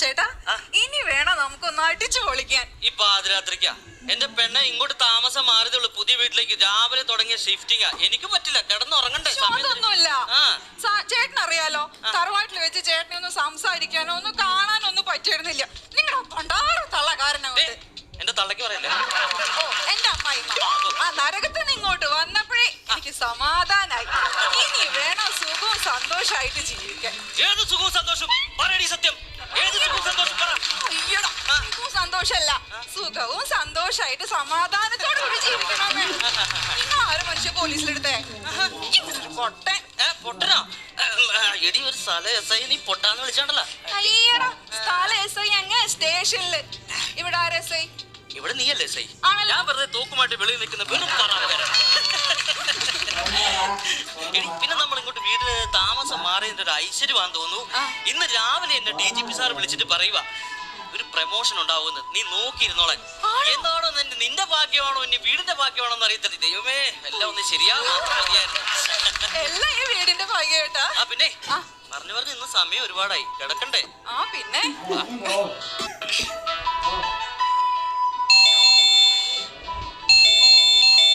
ചേട്ടാ ഇനി വേണം നമുക്കൊന്ന് അടിച്ചു പൊളിക്കാൻ. ഈ പാതിരാത്രിക്കാ എന്റെ പെണ്ണെ ഇങ്ങോട്ട് താമസം മാറിയതുള്ളൂ. പുതിയ വീട്ടിലേക്ക് രാവിലെ തുടങ്ങിയ ഷിഫ്റ്റിംഗാ. എനിക്ക് പറ്റില്ല, കിടന്നുറങ്ങണ്ടേ. അതൊന്നുമില്ല, ചേട്ടനറിയാലോ, തറവാട്ടിൽ വെച്ച് ചേട്ടനെ ഒന്ന് സംസാരിക്കാനോ ഒന്ന് കാണാനോ ഒന്നും പറ്റിയിരുന്നില്ല. നിങ്ങളുടെ പണ്ടാറ് തള്ള കാരണം എന്റെ തള്ളക്ക് പറയല്ലേ. ഓ എന്റെ അമ്മായിമ്മ ആ നരകത്തിന് ഇങ്ങോട്ട് വന്നപ്പോഴേ എനിക്ക് സമാധാനായി. ഇനി വേണം സുഖവും സന്തോഷായിട്ട് ജീവിക്കാൻ. ഏത് സുഖവും സന്തോഷവും പറയടി സത്യം. ഏത് സുഖവും സന്തോഷം പറ. അയ്യടാ, സുഖവും സന്തോഷല്ല, സുഖവും സന്തോഷായിട്ട് സമാധാനത്തോടെ കൂടി ജീവിക്കണം. നിങ്ങൾ ആരും മനുഷ്യ പോലീസിലെടുത്തേ പൊട്ടൻ. പൊട്ടനോ? എടി ഒരു സ്ഥലം SI നീ പൊട്ടാന്ന് വിളിച്ചാണ്ടല്ലോ. അയ്യടാ, സ്ഥലം SI അങ്ങ് സ്റ്റേഷനില്. ഇവിടെ ആര് SI? ഇവിടെ നീയല്ലേ SI? ഞാൻ വെറുതെ തൂക്കുമായിട്ട് വെളിയിൽ നിൽക്കുന്ന വെറും പറയാൻ. പിന്നെ നമ്മൾ ഇങ്ങോട്ട് വീട്ടിൽ താമസം മാറിയതിന്റെ ഒരു ഐശ്വര്യമാണെന്ന് തോന്നുന്നു. ഇന്ന് രാവിലെ എന്നെ DGP സാർ വിളിച്ചിട്ട് പറയുക ഒരു പ്രമോഷൻ ഉണ്ടാവുമെന്ന്. നീ നോക്കിയിരുന്നോളാൻ. എന്താണോ നിന്റെ ഭാഗ്യമാണോ ഇനി വീടിന്റെ ഭാഗ്യമാണോ എന്ന് അറിയത്തില്ല. ദൈവമേ, എല്ലാം ഒന്ന് ശരിയാവും. എല്ലാം ഈ വീടിന്റെ ഭാഗ്യമായിട്ടാ. പിന്നെ പറഞ്ഞു ഇന്ന് സമയം ഒരുപാടായി, കിടക്കണ്ടേ? പിന്നെ